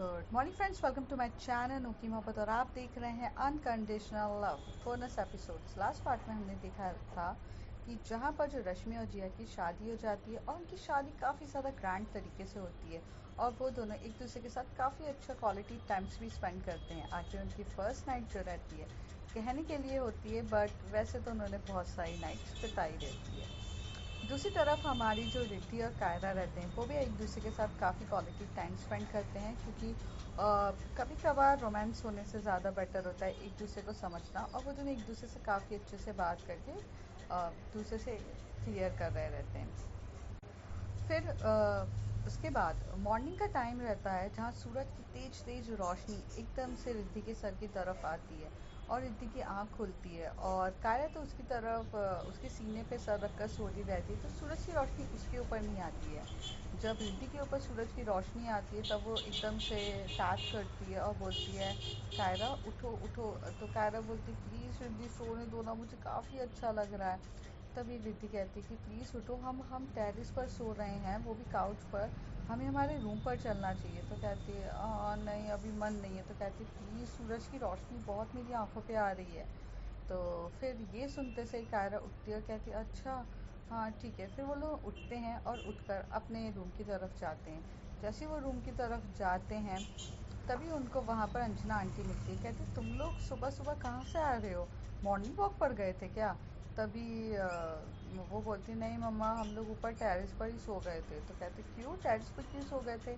Good morning friends, welcome to my channel नुकी मोहब्बत और आप देख रहे हैं unconditional love bonus episodes. Last part में हमने देखा था कि जहाँ पर जो रश्मि और जिया की शादी हो जाती है और उनकी शादी काफ़ी ज़्यादा ग्रैंड तरीके से होती है और वो दोनों एक दूसरे के साथ काफ़ी अच्छा क्वालिटी टाइम्स भी स्पेंड करते हैं। आखिर उनकी फर्स्ट नाइट जो रहती है कहने के लिए होती है, बट वैसे तो उन्होंने बहुत सारी नाइट्स बिताई रहती है। दूसरी तरफ हमारी जो रिद्धि और कायरा रहते हैं वो भी एक दूसरे के साथ काफ़ी क्वालिटी टाइम स्पेंड करते हैं, क्योंकि कभी कभार रोमांस होने से ज़्यादा बेटर होता है एक दूसरे को समझना, और वो दोनों एक दूसरे से काफ़ी अच्छे से बात करके दूसरे से क्लियर कर रहे रहते हैं। फिर उसके बाद मॉर्निंग का टाइम रहता है जहाँ सूरज की तेज तेज रोशनी एकदम से रिद्धि के सर की तरफ आती है और रिद्धि की आंख खुलती है और काया तो उसकी तरफ उसके सीने पे सर रखकर सो रही रहती है, तो सूरज की रोशनी उसके ऊपर नहीं आती है। जब रिद्धि के ऊपर सूरज की रोशनी आती है तब वो एकदम से टैप करती है और बोलती है, कायरा उठो उठो। तो कायरा बोलती, प्लीज़ रिद्धि सोने दो ना, मुझे काफ़ी अच्छा लग रहा है। तभी रिद्धि कहती है कि प्लीज़ उठो, हम टेरेस पर सो रहे हैं, वो भी काउच पर, हमें हमारे रूम पर चलना चाहिए। तो कहती है नहीं अभी मन नहीं है। तो कहती है प्लीज़, सूरज की रोशनी बहुत मेरी आंखों पे आ रही है। तो फिर ये सुनते से कायरा उठती है और कहती है अच्छा हाँ ठीक है। फिर वो लोग उठते हैं और उठकर अपने रूम की तरफ जाते हैं। जैसे वो रूम की तरफ जाते हैं तभी उनको वहाँ पर अंजना आंटी मिलती है। कहती तुम लोग सुबह सुबह कहाँ से आ रहे हो, मॉर्निंग वॉक पर गए थे क्या? तभी वो बोलती नहीं मम्मा, हम लोग ऊपर टेरेस पर ही सो गए थे। तो कहते क्यों, टेरेस पर क्यों सो गए थे?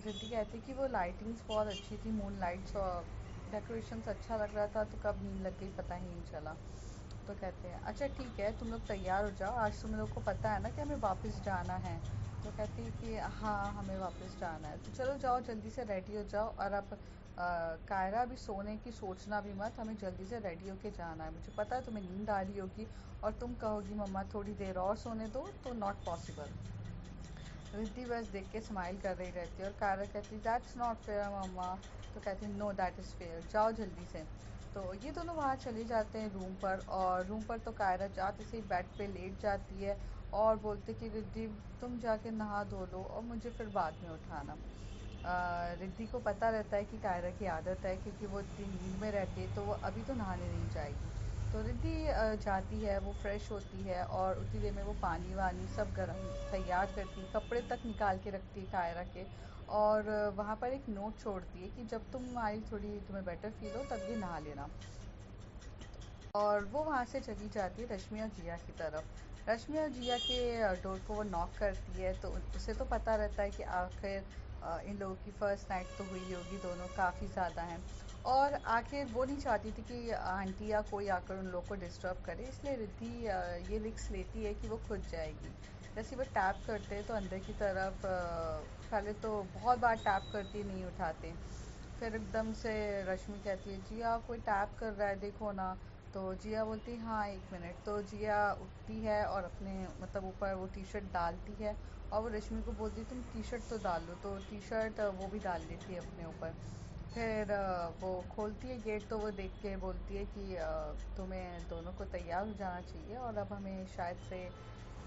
रिद्धि कहती कि वो लाइटिंग्स बहुत अच्छी थी, मून लाइट्स और डेकोरेशंस अच्छा लग रहा था, तो कब नींद लग गई पता ही नहीं चला। तो कहते हैं अच्छा ठीक है, तुम लोग तैयार हो जाओ, आज तुम लोग को पता है ना कि हमें वापस जाना है। तो कहती है कि हाँ हमें वापस जाना है, तो चलो जाओ जल्दी से रेडी हो जाओ। और अब कायरा अभी सोने की सोचना भी मत, हमें जल्दी से रेडी होके जाना है। मुझे पता है तुम्हें नींद आ रही होगी और तुम कहोगी मम्मा थोड़ी देर और सोने दो, तो नॉट पॉसिबल। रिद्धि बस देख के स्माइल कर रही रहती है और कायरा कहती है दैट्स नॉट फेयर मम्मा। तो कहती है नो दैट इज़ फेयर, जाओ जल्दी से। तो ये दोनों वहाँ चले जाते हैं रूम पर, और रूम पर तो कायरा जाते से ही बेड पे लेट जाती है और बोलते कि रिद्धि तुम जाके नहा धो लो और मुझे फिर बाद में उठाना। रिद्धि को पता रहता है कि कायरा की आदत है, क्योंकि वो इतनी नींद में रहती है तो वो अभी तो नहाने नहीं जाएगी। तो रिद्धि जाती है, वो फ्रेश होती है और उतनी देर में वो पानी वानी सब गर्म तैयार करती है, कपड़े तक निकाल के रखती है कायरा के। और वहाँ पर एक नोट छोड़ती है कि जब तुम्हारी थोड़ी तुम्हें बेटर फील हो तब ये नहा लेना। और वो वहाँ से चली जाती है रश्मि और जिया की तरफ। रश्मि और जिया के डोर को वो नॉक करती है, तो उसे तो पता रहता है कि आखिर इन लोगों की फर्स्ट नाइट तो हुई होगी, दोनों काफ़ी ज़्यादा हैं। और आखिर वो नहीं चाहती थी कि आंटी या कोई आकर उन लोग को डिस्टर्ब करे, इसलिए रिद्धि ये रिक्स लेती है कि वो खुद जाएगी। जैसे वो टैप करते हैं तो अंदर की तरफ पहले तो बहुत बार टैप करती, नहीं उठाते। फिर एकदम से रश्मि कहती है जिया कोई टैप कर रहा है देखो ना। तो जिया बोलती है हाँ एक मिनट। तो जिया उठती है और अपने मतलब ऊपर वो टी शर्ट डालती है और वो रश्मि को बोलती है तुम टी शर्ट तो डाल लो, तो टी शर्ट वो भी डाल लेती है अपने ऊपर। फिर वो खोलती है गेट तो वो देख के बोलती है कि तुम्हें दोनों को तैयार हो जाना चाहिए और अब हमें शायद से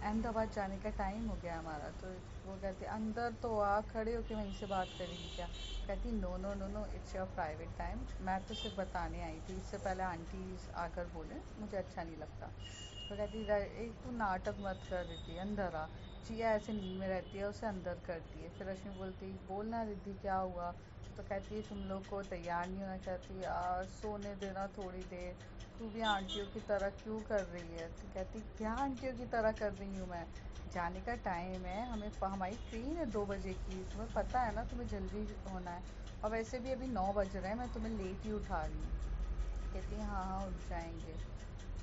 अहमदाबाद जाने का टाइम हो गया हमारा। तो वो कहते अंदर तो आ, खड़े होके वहीं से बात करेगी क्या? कहती no no no no, it's your private time, मैं तो सिर्फ बताने आई थी, इससे पहले आंटी आकर बोले मुझे अच्छा नहीं लगता। तो कहती एक तू नाटक मत कर रिद्धि, अंदर आ। जिया ऐसे नींद में रहती है, उसे अंदर करती है। फिर रश्मि बोलती बोलना रिद्धि क्या हुआ? तो कहती है तुम लोग को तैयार नहीं होना। कहती यार सोने देना थोड़ी देर, तू भी आंटियों की तरह क्यों कर रही है? तो कहती क्या आंटियों की तरह कर रही हूँ मैं? जाने का टाइम है, हमारी ट्रेन है 2 बजे की, तुम्हें पता है ना, तुम्हें जल्दी होना है। और वैसे भी अभी 9 बज रहे हैं, मैं तुम्हें लेट ही उठा रही हूँ। कहती है हाँ हाँ उठ जाएंगे।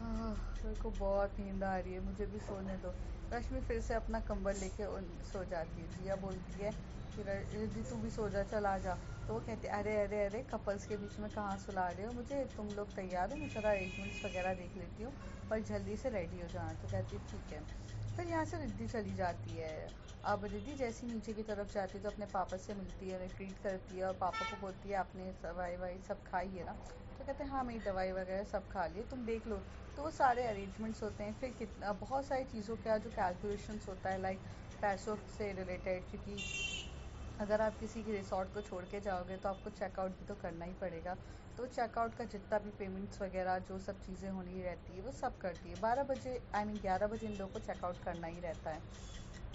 मेरे को बहुत नींद आ रही है, मुझे भी सोने दो। रश्मि फिर से अपना कंबल लेके सो जाती है। जिया बोलती है कि रिद्धि तू भी सो जा, चल आ जा। तो वो कहती है अरे अरे अरे, कपल्स के बीच में कहाँ सुला रहे हो मुझे, तुम लोग तैयार हो, मैं ज़रा अरेंजमेंट्स वगैरह देख लेती हूँ, पर जल्दी से रेडी हो जाना। तो कहती है ठीक है। फिर यहाँ से रिद्धि चली जाती है। अब रिद्धि जैसी नीचे की तरफ जाती है तो अपने पापा से मिलती है, उन्हें ट्रीट करती है और पापा को बोलती है आपने दवाई वाई सब खाई है ना? तो कहते हैं हाँ मेरी दवाई वगैरह सब खा लिए, तुम देख लो। तो वो सारे अरेंजमेंट्स होते हैं, फिर कितना बहुत सारी चीज़ों का जो कैलकुलेशंस होता है, लाइक पैसों से रिलेटेड, क्योंकि अगर आप किसी के रिसोर्ट को छोड़ के जाओगे तो आपको चेकआउट भी तो करना ही पड़ेगा। तो चेकआउट का जितना भी पेमेंट्स वगैरह जो सब चीज़ें होनी रहती है वो सब करती है। 12 बजे आई मीन 11 बजे इन लोगों को चेकआउट करना ही रहता है।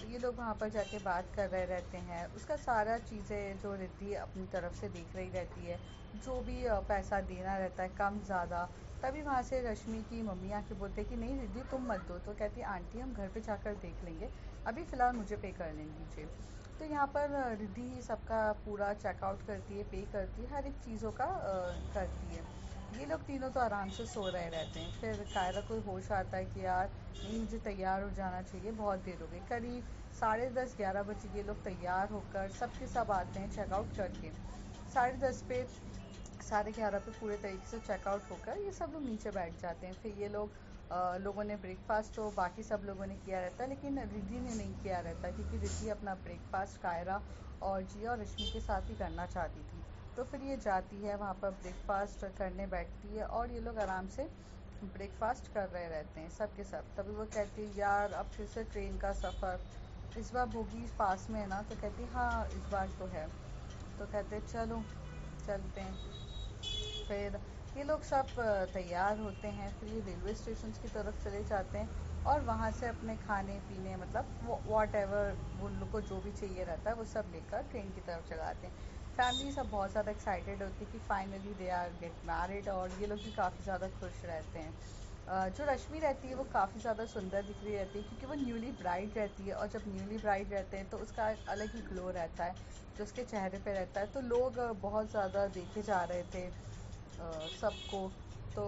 तो ये लोग वहाँ पर जाके बात कर रहे रहते हैं। उसका सारा चीज़ें जो रिद्धि अपनी तरफ से देख रही रहती है, जो भी पैसा देना रहता है कम ज़्यादा। तभी वहाँ से रश्मि की मम्मी आके बोलते हैं कि नहीं रिद्धि तुम मत दो। तो कहती है आंटी हम घर पे जाकर देख लेंगे, अभी फ़िलहाल मुझे पे कर लेने दीजिए। तो यहाँ पर रिद्धि ही सबका पूरा चेकआउट करती है, पे करती है, हर एक चीज़ों का करती है। ये लोग तीनों तो आराम से सो रहे रहते हैं। फिर कायरा को होश आता है कि यार नहीं मुझे तैयार हो जाना चाहिए, बहुत देर हो गई। करीब 10:30-11 बजे ये लोग तैयार होकर सब के सब आते हैं चेकआउट करके। 10:30 पे 11:30 पे पूरे तरीके से चेकआउट होकर ये सब लोग नीचे बैठ जाते हैं। फिर ये लोग लोगों ने ब्रेकफास्ट तो बाकी सब लोगों ने किया रहता है, लेकिन रिद्धि ने नहीं किया रहता क्योंकि रिद्धि अपना ब्रेकफास्ट कायरा और जिया और रश्मि के साथ ही करना चाहती थी। तो फिर ये जाती है वहाँ पर ब्रेकफास्ट करने बैठती है और ये लोग आराम से ब्रेकफास्ट कर रहे रहते हैं सब के सब। तभी वो कहती है यार अब फिर से ट्रेन का सफ़र, इस बार बोगी पास में है ना। तो कहती हाँ इस बार तो है। तो कहते चलो चलते हैं। फिर ये लोग सब तैयार होते हैं। फिर ये रेलवे स्टेशन की तरफ चले जाते हैं और वहाँ से अपने खाने पीने मतलब वॉट एवर वो लोग को जो भी चाहिए रहता है वो सब लेकर ट्रेन की तरफ चलाते हैं। फैमिली सब बहुत ज़्यादा एक्साइटेड होती है कि finally they are get married, और ये लोग भी काफ़ी ज़्यादा खुश रहते हैं। जो रश्मि रहती है वो काफ़ी ज़्यादा सुंदर दिख रही रहती है क्योंकि वो न्यूली ब्राइड रहती है, और जब न्यूली ब्राइड रहते हैं तो उसका एक अलग ही ग्लो रहता है जो उसके चेहरे पे रहता है। तो लोग बहुत ज़्यादा देखे जा रहे थे सबको। तो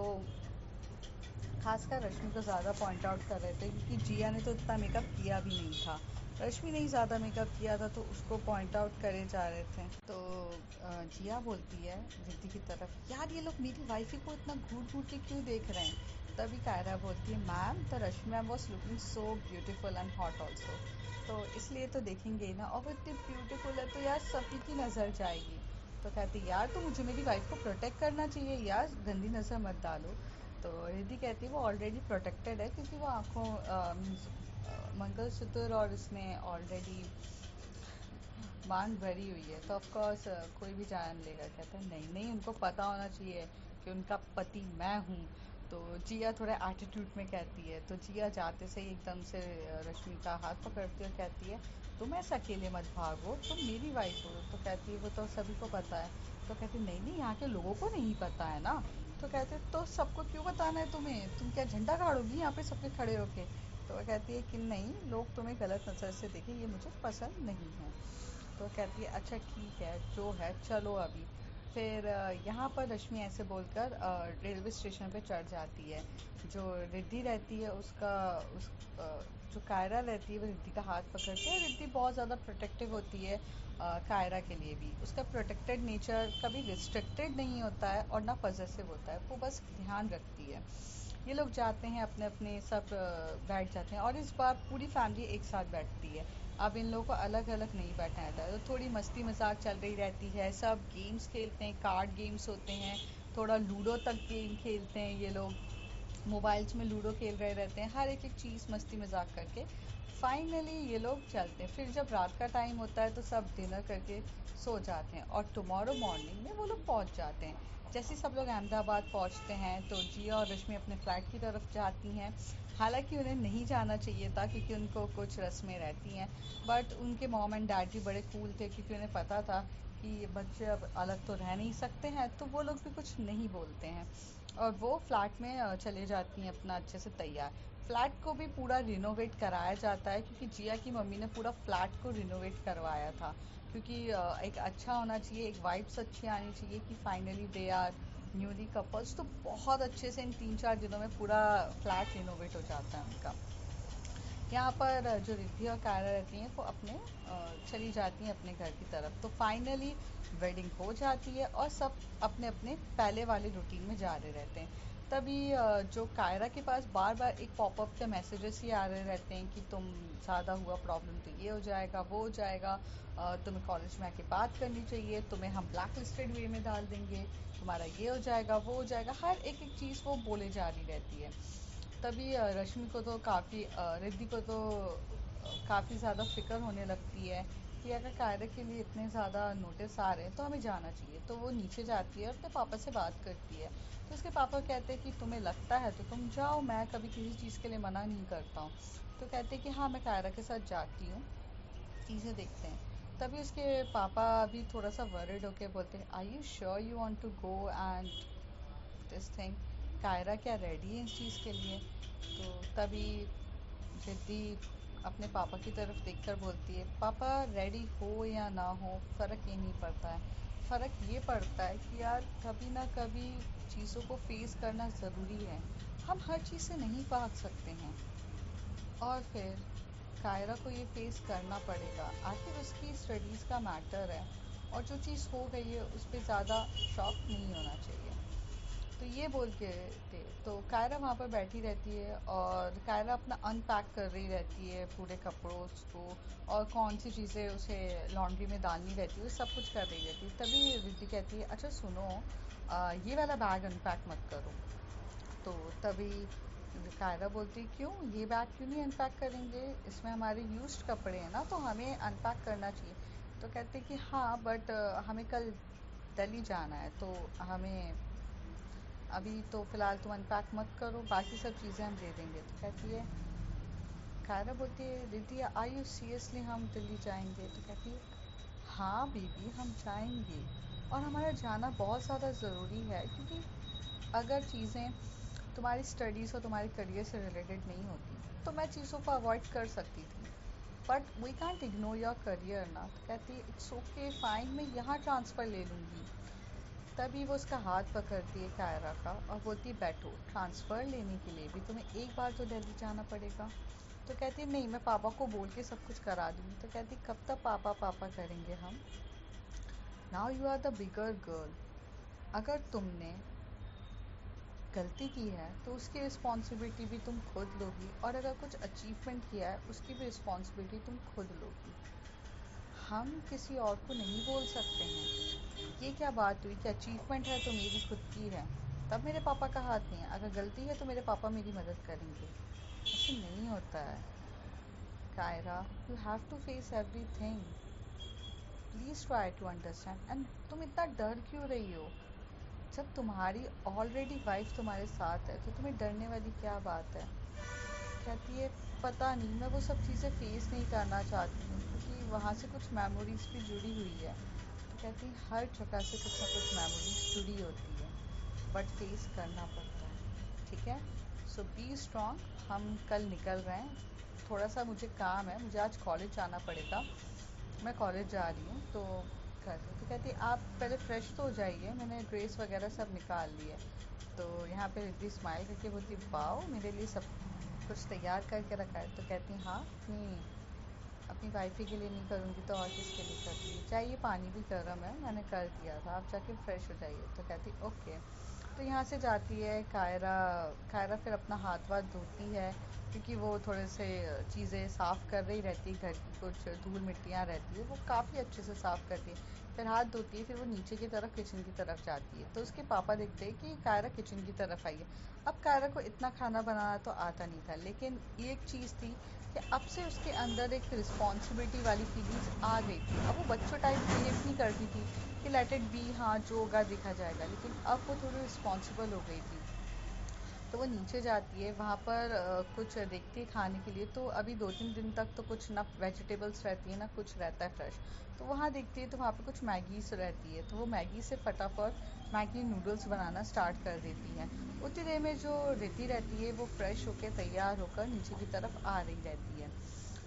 खासकर रश्मि को ज़्यादा पॉइंट आउट कर रहे थे क्योंकि जिया ने तो इतना मेकअप किया भी नहीं था। रश्मि ने ही ज़्यादा मेकअप किया था तो उसको पॉइंट आउट करे जा रहे थे। तो जिया बोलती है रिद्धि की तरफ यार ये लोग मेरी वाइफी को इतना घूर घूर के क्यों देख रहे हैं। तभी कायरा बोलती है ma'am the Rashmi ma'am was looking so beautiful and hot also, तो इसलिए तो देखेंगे ही ना, और वो इतनी ब्यूटीफुल है तो यार सभी की नज़र जाएगी। तो कहती यार तो मुझे मेरी वाइफ को प्रोटेक्ट करना चाहिए यार, गंदी नज़र मत डालो। तो रिद्धि कहती है वो ऑलरेडी प्रोटेक्टेड है क्योंकि वो आँखों मीन्स मंगलसूत्र और उसने ऑलरेडी मांग भरी हुई है, तो ऑफकोर्स कोई भी जान लेगा। कहता है नहीं नहीं उनको पता होना चाहिए कि उनका पति मैं हूँ। तो जिया थोड़ा एटीट्यूड में कहती है। तो जिया जाते से ही एकदम से रश्मि का हाथ पकड़ती है और कहती है तुम ऐसे अकेले मत भागो, तुम मेरी वाइफ हो। तो कहती है वो तो सभी को पता है। तो कहती नहीं नहीं यहाँ के लोगों को नहीं पता है ना। तो कहते तो सबको क्यों बताना है तुम्हें, तुम क्या झंडा गाड़ोगी यहाँ पे सबके खड़े होके। तो वो कहती है कि नहीं लोग तुम्हें गलत नज़र से देखें ये मुझे पसंद नहीं है। तो कहती है अच्छा ठीक है जो है चलो अभी। फिर यहाँ पर रश्मि ऐसे बोलकर रेलवे स्टेशन पे चढ़ जाती है। जो रिद्धि रहती है उसका उस जो कायरा रहती है वो रिद्धि का हाथ पकड़ती है। रिद्धि बहुत ज़्यादा प्रोटेक्टिव होती है कायरा के लिए भी। उसका प्रोटेक्टेड नेचर कभी रिस्ट्रिक्टेड नहीं होता है और ना पॉजेसिव होता है, वो बस ध्यान रखती है। ये लोग जाते हैं अपने अपने सब बैठ जाते हैं और इस बार पूरी फैमिली एक साथ बैठती है। अब इन लोगों को अलग अलग नहीं बैठना रहता है। तो थोड़ी मस्ती मजाक चल रही रहती है, सब गेम्स खेलते हैं, कार्ड गेम्स होते हैं, थोड़ा लूडो तक गेम खेलते हैं। ये लोग मोबाइल्स में लूडो खेल रहे रहते हैं, हर एक एक चीज़ मस्ती मजाक करके फाइनली ये लोग चलते हैं। फिर जब रात का टाइम होता है तो सब डिनर करके सो जाते हैं और टुमारो मॉर्निंग में वो लोग पहुंच जाते हैं। जैसे सब लोग अहमदाबाद पहुंचते हैं तो जिया और रश्मि अपने फ्लैट की तरफ जाती हैं। हालांकि उन्हें नहीं जाना चाहिए था क्योंकि उनको कुछ रस्में रहती हैं, बट उनके मॉम एंड डैड भी बड़े कूल थे क्योंकि उन्हें पता था कि बच्चे अब अलग तो रह नहीं सकते हैं, तो वो लोग भी कुछ नहीं बोलते हैं और वो फ्लैट में चले जाती हैं अपना अच्छे से तैयार। फ्लैट को भी पूरा रिनोवेट कराया जाता है क्योंकि जिया की मम्मी ने पूरा फ्लैट को रिनोवेट करवाया था क्योंकि एक अच्छा होना चाहिए, एक वाइब्स अच्छी आनी चाहिए कि finally they are newly couples. तो बहुत अच्छे से इन 3-4 दिनों में पूरा फ्लैट रिनोवेट हो जाता है उनका। यहाँ पर जो रिद्धि और कायरा रहती हैं वो अपने चली जाती हैं अपने घर की तरफ। तो फाइनली वेडिंग हो जाती है और सब अपने अपने पहले वाले रूटीन में जा रहे रहते हैं। तभी जो कायरा के पास बार बार एक पॉपअप के मैसेजेस ही आ रहे रहते हैं कि तुम ज़्यादा हुआ प्रॉब्लम तो ये हो जाएगा वो हो जाएगा, तुम्हें कॉलेज में आके बात करनी चाहिए, तुम्हें हम ब्लैक लिस्टेड वे में डाल देंगे, तुम्हारा ये हो जाएगा वो हो जाएगा, हर एक एक चीज़ वो बोले जा रही रहती है। तभी रश्मि को तो काफ़ी रिद्धि को तो काफ़ी ज़्यादा फिक्र होने लगती है कि कि अगर कायरा के लिए इतने ज़्यादा नोटिस आ रहे हैं तो हमें जाना चाहिए। तो वो नीचे जाती है और अपने पापा से बात करती है। तो उसके पापा कहते हैं कि तुम्हें लगता है तो तुम जाओ, मैं कभी किसी चीज़ के लिए मना नहीं करता हूँ। तो कहते हैं कि हाँ, मैं कायरा के साथ जाती हूँ, चीज़ें देखते हैं। तभी उसके पापा भी थोड़ा सा वरिड होके बोलते हैं, are you sure you want to go and this thing, Kaira क्या रेडी है इस चीज़ के लिए? तो तभी रिद्धि अपने पापा की तरफ देखकर बोलती है, पापा रेडी हो या ना हो फ़र्क ये नहीं पड़ता है। फ़र्क ये पड़ता है कि यार कभी ना कभी चीज़ों को फेस करना ज़रूरी है। हम हर चीज़ से नहीं भाग सकते हैं। और फिर कायरा को ये फेस करना पड़ेगा, आखिर उसकी स्टडीज़ का मैटर है। और जो चीज़ हो गई है उस पर ज़्यादा शॉक नहीं होना चाहिए। तो ये बोल के थे तो कायरा वहाँ पर बैठी रहती है और कायरा अपना अनपैक कर रही रहती है पूरे कपड़ों को, और कौन सी चीज़ें उसे लॉन्ड्री में डालनी रहती है वो सब कुछ कर रही रहती है। तभी रिद्धि कहती है, अच्छा सुनो, ये वाला बैग अनपैक मत करो। तो तभी कायरा बोलती है, क्यों ये बैग क्यों नहीं अनपैक करेंगे, इसमें हमारे यूज्ड कपड़े हैं ना, तो हमें अनपैक करना चाहिए। तो कहते हैं कि हाँ बट हमें कल दिल्ली जाना है, तो हमें अभी तो फ़िलहाल तुम अनपैक मत करो, बाकी सब चीज़ें हम दे देंगे। तो कहती है, कायरा बोलती है, दीदी आर यू सीरियसली हम दिल्ली जाएंगे? तो कहती है, हाँ बेबी हम जाएंगे, और हमारा जाना बहुत ज़्यादा ज़रूरी है, क्योंकि अगर चीज़ें तुम्हारी स्टडीज़ और तुम्हारे करियर से रिलेटेड नहीं होती तो मैं चीज़ों को अवॉइड कर सकती थी, but we can't ignore your career ना। तो कहती है, इट्स ओके फाइन, मैं यहाँ ट्रांसफ़र ले लूँगी। तभी वो उसका हाथ पकड़ती है कायरा का और बोलती है, बैठो, ट्रांसफ़र लेने के लिए भी तुम्हें एक बार तो दिल्ली जाना पड़ेगा। तो कहती है, नहीं मैं पापा को बोल के सब कुछ करा दूँगी। तो कहती, कब तक पापा पापा करेंगे हम? Now you are the bigger girl, अगर तुमने गलती की है तो उसकी रिस्पॉन्सिबिलिटी भी तुम खुद लोगी, और अगर कुछ अचीवमेंट किया है उसकी भी रिस्पॉन्सिबिलिटी तुम खुद लोगी। हम किसी और को नहीं बोल सकते हैं। ये क्या बात हुई कि अचीवमेंट है तो मेरी खुद की है, तब मेरे पापा का हाथ नहीं है, अगर गलती है तो मेरे पापा मेरी मदद करेंगे? ऐसे नहीं होता है Kaira, you have to face everything, please try to understand. And तुम इतना डर क्यों रही हो? जब तुम्हारी ऑलरेडी वाइफ तुम्हारे साथ है तो तुम्हें डरने वाली क्या बात है? कहती है, पता नहीं, मैं वो सब चीज़ें फेस नहीं करना चाहती हूँ, क्योंकि वहाँ से कुछ मेमोरीज भी जुड़ी हुई है। तो कहती है, हर जगह से कुछ ना कुछ मेमोरीज जुड़ी होती है, बट फेस करना पड़ता है, ठीक है? सो बी स्ट्रॉन्ग, हम कल निकल रहे हैं, थोड़ा सा मुझे काम है, मुझे आज कॉलेज जाना पड़ेगा, मैं कॉलेज जा रही हूँ। तो कहते तो कहती, आप पहले फ़्रेश तो हो जाइए, मैंने ड्रेस वगैरह सब निकाल ली है। तो यहाँ पे रिद्धि स्माइल करके बोलती, वाओ मेरे लिए सब कुछ तैयार करके रखा है? तो कहती, हाँ, अपनी अपनी वाइफ ही के लिए नहीं करूँगी तो और किसके लिए करूँगी? चाहिए, पानी भी गर्म है, मैंने कर दिया था, आप जाके फ्रेश हो जाइए। तो कहती, ओके। तो यहाँ से जाती है कायरा। कायरा फिर अपना हाथ वाथ धोती है, क्योंकि वो थोड़े से चीज़ें साफ़ कर रही रहती है, घर की कुछ धूल मिट्टियाँ रहती है वो काफ़ी अच्छे से साफ़ करती है। फिर हाथ धोती है, फिर वो नीचे की तरफ किचन की तरफ जाती है। तो उसके पापा देखते हैं कि कायरा किचन की तरफ आई है। अब कायरा को इतना खाना बनाना तो आता नहीं था, लेकिन एक चीज़ थी कि अब से उसके अंदर एक रिस्पॉन्सिबिलिटी वाली फीलिंग्स आ गई थी। अब वो बच्चों टाइप बिहेव नहीं करती थी कि लेट इट बी, हाँ जो होगा देखा जाएगा, लेकिन अब वो थोड़ी रिस्पॉन्सिबल हो गई थी। तो वो नीचे जाती है, वहाँ पर कुछ देखती है खाने के लिए। तो अभी 2-3 दिन तक तो कुछ ना वेजिटेबल्स रहती है ना कुछ रहता है फ्रेश। तो वहाँ देखती है तो वहाँ पे कुछ मैगीज रहती है, तो वो मैगी से फटाफट मैगी नूडल्स बनाना स्टार्ट कर देती है। उतनी देर में जो रिद्धि रहती है वो फ्रेश होकर तैयार होकर नीचे की तरफ आ रही रहती है।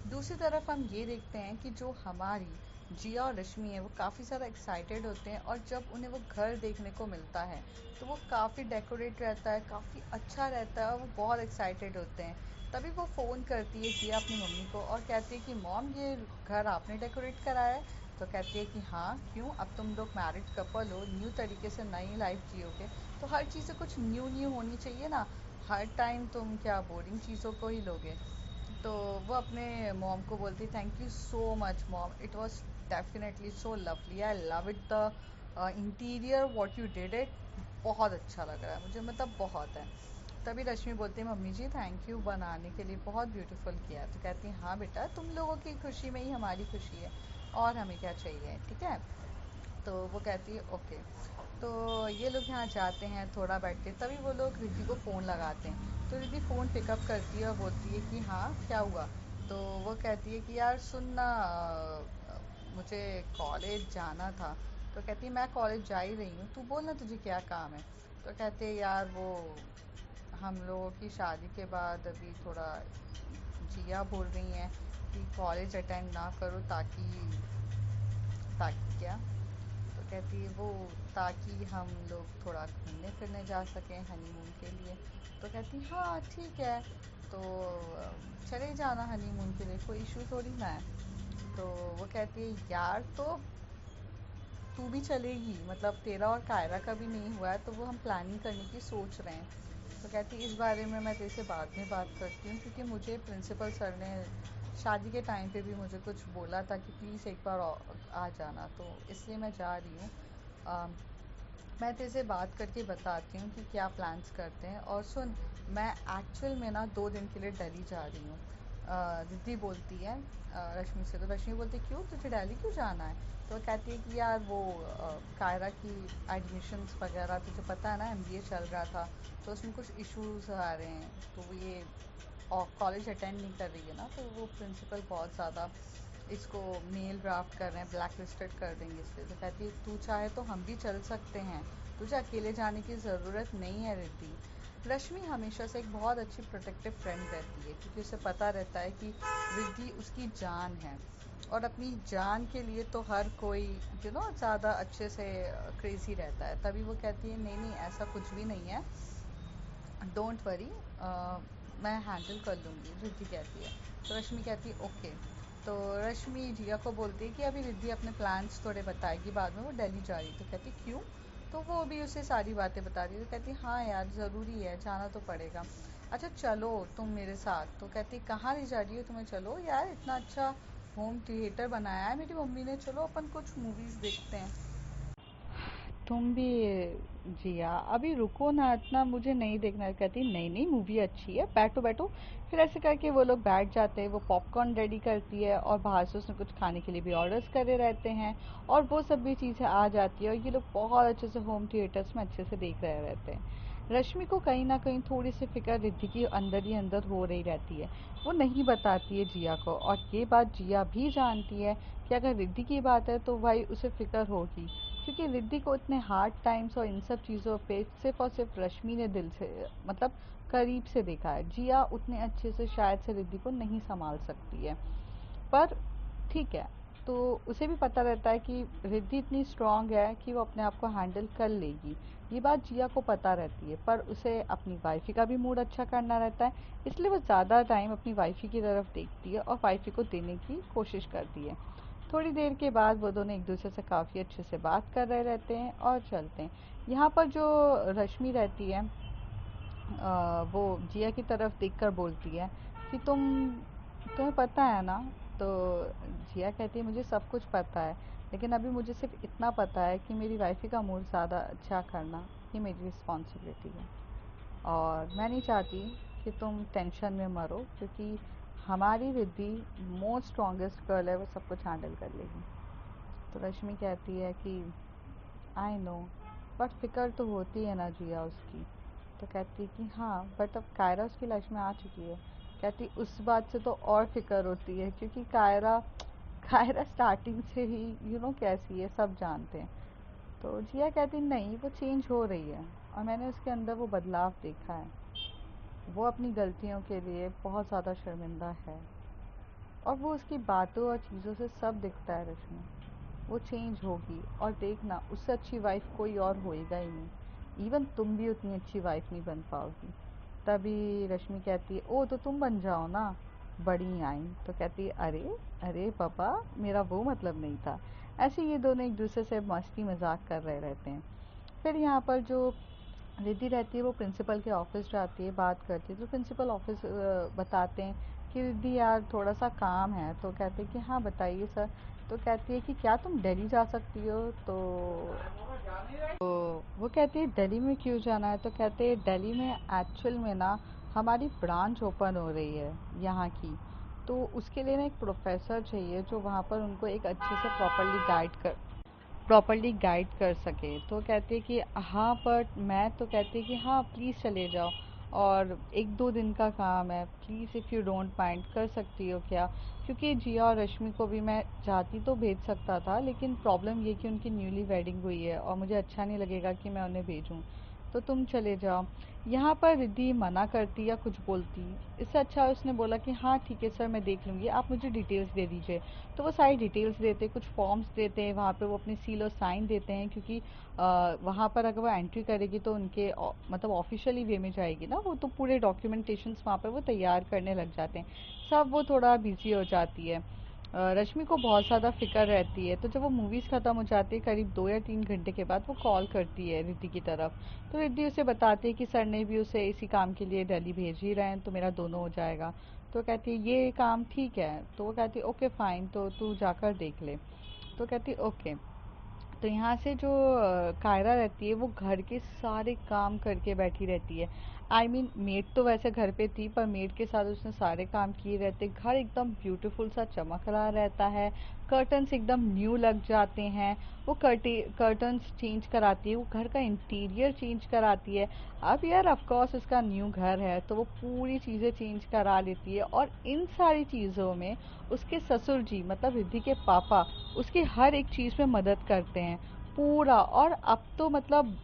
दूसरी तरफ हम ये देखते हैं कि जो हमारी जिया और रश्मि है वो काफ़ी ज़्यादा एक्साइटेड होते हैं, और जब उन्हें वो घर देखने को मिलता है तो वो काफ़ी डेकोरेट रहता है, काफ़ी अच्छा रहता है, और वो बहुत एक्साइटेड होते हैं। तभी वो फ़ोन करती है जिया अपनी मम्मी को और कहती है कि मॉम, ये घर आपने डेकोरेट कराया है? तो कहती है कि हाँ, क्यों, अब तुम लोग मैरिड कपल हो, न्यू तरीके से नई लाइफ जियोगे, तो हर चीज़ें कुछ न्यू न्यू होनी चाहिए ना, हर टाइम तुम क्या बोरिंग चीज़ों को ही लोगे? तो वो अपने मॉम को बोलती, thank you so much mom, it was definitely so lovely, I love it, the interior what you did it, बहुत अच्छा लग रहा है मुझे, मतलब बहुत है। तभी रश्मि बोलती है, मम्मी जी थैंक यू, बनाने के लिए बहुत ब्यूटीफुल किया। तो कहती हैं, हाँ बेटा, तुम लोगों की खुशी में ही हमारी खुशी है। और हमें क्या चाहिए, ठीक है। तो वो कहती है ओके। तो ये लोग यहाँ जाते हैं, थोड़ा बैठते हैं, तभी वो लोग रिद्धि को फ़ोन लगाते हैं। तो रिद्धि फ़ोन पिकअप करती है और बोलती है कि हाँ क्या हुआ। तो वो कहती है कि यार सुन ना, मुझे कॉलेज जाना था। तो कहती है मैं कॉलेज जा ही रही हूँ, तू बोल ना तुझे क्या काम है। तो कहते हैं यार वो हम लोगों की शादी के बाद अभी थोड़ा जिया बोल रही हैं कि कॉलेज अटेंड ना करो, ताकि ताकि क्या। तो कहती है वो ताकि हम लोग थोड़ा घूमने फिरने जा सकें हनीमून के लिए। तो कहती है हाँ ठीक है, तो चले जाना हनीमून के लिए, कोई इशू थोड़ी ना है। तो वो कहती है यार तो तू भी चलेगी, मतलब तेरा और कायरा का भी नहीं हुआ है, तो वो हम प्लानिंग करने की सोच रहे हैं। तो कहती है इस बारे में मैं तेरे से बाद में बात करती हूँ, क्योंकि मुझे प्रिंसिपल सर ने शादी के टाइम पे भी मुझे कुछ बोला था कि प्लीज़ एक बार आ जाना, तो इसलिए मैं जा रही हूँ। मैं तेरे से बात करके बताती हूँ कि क्या प्लान्स करते हैं। और सुन, मैं एक्चुअल में ना 2 दिन के लिए दिल्ली जा रही हूँ। रिद्धि बोलती है रश्मि से। तो रश्मि बोलती है क्यों, तुझे दिल्ली क्यों जाना है। तो वो कहती है कि यार वो कायरा की एडमिशन्स वगैरह तुझे पता है ना, एमबीए चल रहा था, तो उसमें कुछ इश्यूज आ रहे हैं, तो वो ये कॉलेज अटेंड नहीं कर रही है ना, तो वो प्रिंसिपल बहुत ज़्यादा इसको मेल ड्राफ्ट कर रहे हैं, ब्लैक लिस्टेड कर देंगे इसलिए। तो कहती है तू चाहे तो हम भी चल सकते हैं, तुझे अकेले जाने की ज़रूरत नहीं है रिद्धि। रश्मि हमेशा से एक बहुत अच्छी प्रोटेक्टिव फ्रेंड रहती है, क्योंकि उसे पता रहता है कि रिद्धि उसकी जान है, और अपनी जान के लिए तो हर कोई ज़्यादा अच्छे से क्रेज़ी रहता है। तभी वो कहती है नहीं नहीं ऐसा कुछ भी नहीं है, डोंट वरी, मैं हैंडल कर लूँगी, रिद्धि कहती है। तो रश्मि कहती है ओके। तो रश्मि जिया को बोलती है कि अभी रिद्धि अपने प्लान्स थोड़े बताएगी, बाद में वो दिल्ली जा रही। तो कहती क्यों। तो वो भी उसे सारी बातें बता रही है। तो कहती हाँ यार ज़रूरी है, जाना तो पड़ेगा। अच्छा चलो तुम मेरे साथ। तो कहती कहाँ ले जा रही हो तुम्हें, चलो यार इतना अच्छा होम थिएटर बनाया है मेरी मम्मी ने, चलो अपन कुछ मूवीज़ देखते हैं। तुम भी जिया अभी रुको ना, इतना मुझे नहीं देखना है। कहती नहीं नहीं मूवी अच्छी है, बैठो बैठो। फिर ऐसे करके वो लोग बैठ जाते हैं, वो पॉपकॉर्न रेडी करती है और बाहर से उसने कुछ खाने के लिए भी ऑर्डर्स करे रहते हैं, और वो सब भी चीज़ें आ जाती है, और ये लोग बहुत अच्छे से होम थिएटर्स में अच्छे से देख रहे रहते हैं। रश्मि को कहीं ना कहीं थोड़ी सी फिक्र रिद्धि की अंदर ही अंदर हो रही रहती है, वो नहीं बताती है जिया को, और ये बात जिया भी जानती है कि अगर रिद्धि की बात है तो भाई उसे फिक्र होगी, क्योंकि रिद्धि को इतने हार्ड टाइम्स और इन सब चीज़ों पे सिर्फ और सिर्फ रश्मि ने दिल से, मतलब करीब से देखा है। जिया उतने अच्छे से शायद से रिद्धि को नहीं संभाल सकती है, पर ठीक है। तो उसे भी पता रहता है कि रिद्धि इतनी स्ट्रांग है कि वो अपने आप को हैंडल कर लेगी, ये बात जिया को पता रहती है, पर उसे अपनी वाइफी का भी मूड अच्छा करना रहता है, इसलिए वो ज़्यादा टाइम अपनी वाइफी की तरफ देखती है और वाइफी को देने की कोशिश करती है। थोड़ी देर के बाद वो दोनों एक दूसरे से काफ़ी अच्छे से बात कर रहे रहते हैं और चलते हैं। यहाँ पर जो रश्मि रहती है, वो जिया की तरफ देखकर बोलती है कि तुम्हें पता है ना। तो जिया कहती है मुझे सब कुछ पता है, लेकिन अभी मुझे सिर्फ इतना पता है कि मेरी वाइफी का मूड ज़्यादा अच्छा करना ये मेरी रिस्पॉन्सिबिलिटी है, और मैं नहीं चाहती कि तुम टेंशन में मरो, क्योंकि हमारी रिद्धि मोस्ट स्ट्रॉन्गेस्ट गर्ल है, वो सब कुछ हैंडल कर लेगी। तो रश्मि कहती है कि आई नो, बट फिक्र तो होती है ना जिया उसकी। तो कहती कि हाँ बट अब कायरा उसकी लाइफ में आ चुकी है। कहती उस बात से तो और फिक्र होती है, क्योंकि कायरा कायरा स्टार्टिंग से ही कैसी है सब जानते हैं। तो जिया कहती नहीं वो चेंज हो रही है, और मैंने उसके अंदर वो बदलाव देखा है, वो अपनी गलतियों के लिए बहुत ज़्यादा शर्मिंदा है, और वो उसकी बातों और चीज़ों से सब दिखता है रश्मि। वो चेंज होगी, और देखना उससे अच्छी वाइफ कोई और होएगा ही नहीं, इवन तुम भी उतनी अच्छी वाइफ नहीं बन पाओगी। तभी रश्मि कहती है ओ तो तुम बन जाओ ना बड़ी आई। तो कहती है अरे अरे पापा मेरा वो मतलब नहीं था। ऐसे ये दोनों एक दूसरे से मस्ती मजाक कर रहे रहते हैं। फिर यहाँ पर जो रिद्धि रहती है वो प्रिंसिपल के ऑफिस जाती है, बात करती है। तो प्रिंसिपल ऑफिस बताते हैं कि रिद्धि यार थोड़ा सा काम है। तो कहते हैं कि हाँ बताइए सर। तो कहती है कि क्या तुम दिल्ली जा सकती हो। तो वो कहती है दिल्ली में क्यों जाना है। तो कहते हैं दिल्ली में एक्चुअल में ना हमारी ब्रांच ओपन हो रही है यहाँ की, तो उसके लिए ना एक प्रोफेसर चाहिए जो वहाँ पर उनको एक अच्छे से प्रॉपर्ली गाइड कर सके। तो कहती है कि हाँ, पर मैं तो कहती है कि हाँ प्लीज़ चले जाओ, और 1-2 दिन का काम है, please if you don't mind कर सकती हो क्या? क्योंकि जिया और रश्मि को भी मैं चाहती तो भेज सकता था, लेकिन प्रॉब्लम ये कि उनकी न्यूली वेडिंग हुई है और मुझे अच्छा नहीं लगेगा कि मैं उन्हें भेजूँ, तो तुम चले जाओ। यहाँ पर रिद्धि मना करती या कुछ बोलती, इससे अच्छा उसने बोला कि हाँ ठीक है सर, मैं देख लूँगी, आप मुझे डिटेल्स दे दीजिए। तो वो सारी डिटेल्स देते, कुछ फॉर्म्स देते हैं, वहाँ पे वो अपनी सील और साइन देते हैं, क्योंकि वहाँ पर अगर वो एंट्री करेगी तो उनके मतलब ऑफिशियली वे में जाएगी ना वो, तो पूरे डॉक्यूमेंटेशंस वहाँ पर वो तैयार करने लग जाते हैं। सब वो थोड़ा बिजी हो जाती है। रश्मि को बहुत ज़्यादा फ़िक्र रहती है, तो जब वो मूवीज़ ख़त्म हो जाती है करीब 2 या 3 घंटे के बाद, वो कॉल करती है रिद्धि की तरफ। तो रिद्धि उसे बताती है कि सर ने भी उसे इसी काम के लिए दिल्ली भेज ही रहे हैं, तो मेरा दोनों हो जाएगा। तो कहती है ये काम ठीक है, तो वो कहती है ओके फ़ाइन, तो तू जाकर देख ले। तो कहती है ओके। तो यहाँ से जो कायरा रहती है वो घर के सारे काम करके बैठी रहती है। आई मीन मेड तो वैसे घर पे थी, पर मेड के साथ उसने सारे काम किए रहते, घर एकदम ब्यूटीफुल सा चमक रहा रहता है, कर्टन्स एकदम न्यू लग जाते हैं। वो कर्टन्स चेंज कराती है, वो घर का इंटीरियर चेंज कराती है। अब यार ऑफ कोर्स उसका न्यू घर है तो वो पूरी चीज़ें चेंज करा लेती है, और इन सारी चीज़ों में उसके ससुर जी मतलब रिद्धि के पापा उसकी हर एक चीज़ में मदद करते हैं पूरा। और अब तो मतलब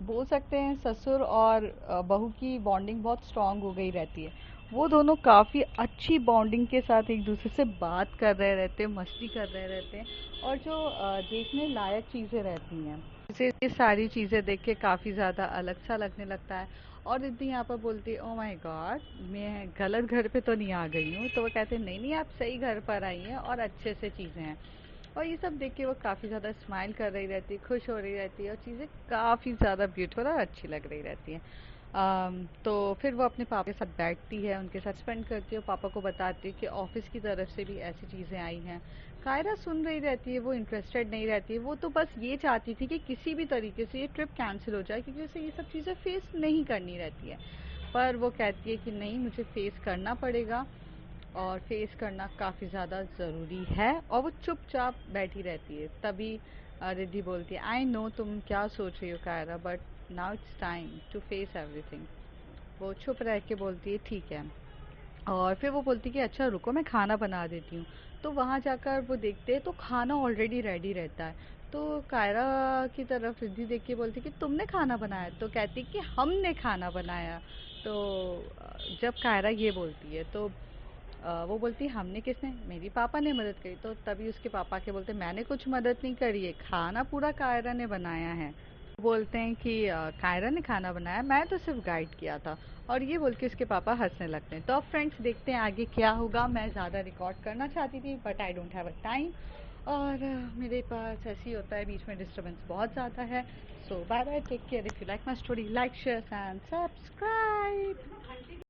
बोल सकते हैं ससुर और बहू की बॉन्डिंग बहुत स्ट्रांग हो गई रहती है। वो दोनों काफ़ी अच्छी बॉन्डिंग के साथ एक दूसरे से बात कर रहे रहते हैं, मस्ती कर रहे रहते हैं, और जो देखने लायक चीज़ें रहती हैं, जैसे ये सारी चीज़ें देख के काफ़ी ज़्यादा अलग सा लगने लगता है। और रिद्धि यहाँ पर बोलती है ओ माय गॉड, मैं गलत घर पे तो नहीं आ गई हूँ? तो वो कहते हैं नहीं नहीं, आप सही घर पर आई हैं और अच्छे से चीज़ें हैं। और ये सब देख के वो काफ़ी ज़्यादा स्माइल कर रही रहती है, खुश हो रही रहती है, और चीज़ें काफ़ी ज़्यादा ब्यूटीफुल और अच्छी लग रही रहती हैं। तो फिर वो अपने पापा के साथ बैठती है, उनके साथ स्पेंड करती है, और पापा को बताती है कि ऑफिस की तरफ से भी ऐसी चीज़ें आई हैं। कायरा सुन रही रहती है, वो इंटरेस्टेड नहीं रहती है, वो तो बस ये चाहती थी कि किसी भी तरीके से ये ट्रिप कैंसिल हो जाए, क्योंकि उसे ये सब चीज़ें फेस नहीं करनी रहती है। पर वो कहती है कि नहीं, मुझे फेस करना पड़ेगा, और फेस करना काफ़ी ज़्यादा ज़रूरी है, और वो चुपचाप बैठी रहती है। तभी रिद्धि बोलती है आई नो तुम क्या सोच रही हो Kaira, but now it's time to face everything. वो चुप रह के बोलती है ठीक है, और फिर वो बोलती है कि अच्छा रुको मैं खाना बना देती हूँ। तो वहाँ जाकर वो देखते हैं तो खाना ऑलरेडी रेडी रहता है। तो कायरा की तरफ रिद्धि देख के बोलती कि तुमने खाना बनाया? तो कहती कि हमने खाना बनाया। तो जब कायरा ये बोलती है तो वो बोलती है हमने किसने? मेरी पापा ने मदद करी। तो तभी उसके पापा के बोलते मैंने कुछ मदद नहीं करी है, खाना पूरा कायरा ने बनाया है। बोलते हैं कि कायरा ने खाना बनाया, मैं तो सिर्फ गाइड किया था। और ये बोल के उसके पापा हंसने लगते हैं। तो अब फ्रेंड्स देखते हैं आगे क्या होगा। मैं ज़्यादा रिकॉर्ड करना चाहती थी but I don't have a time, और मेरे पास ऐसे ही होता है, बीच में डिस्टर्बेंस बहुत ज़्यादा है। So bye bye, take care. If you like my story, like share and subscribe.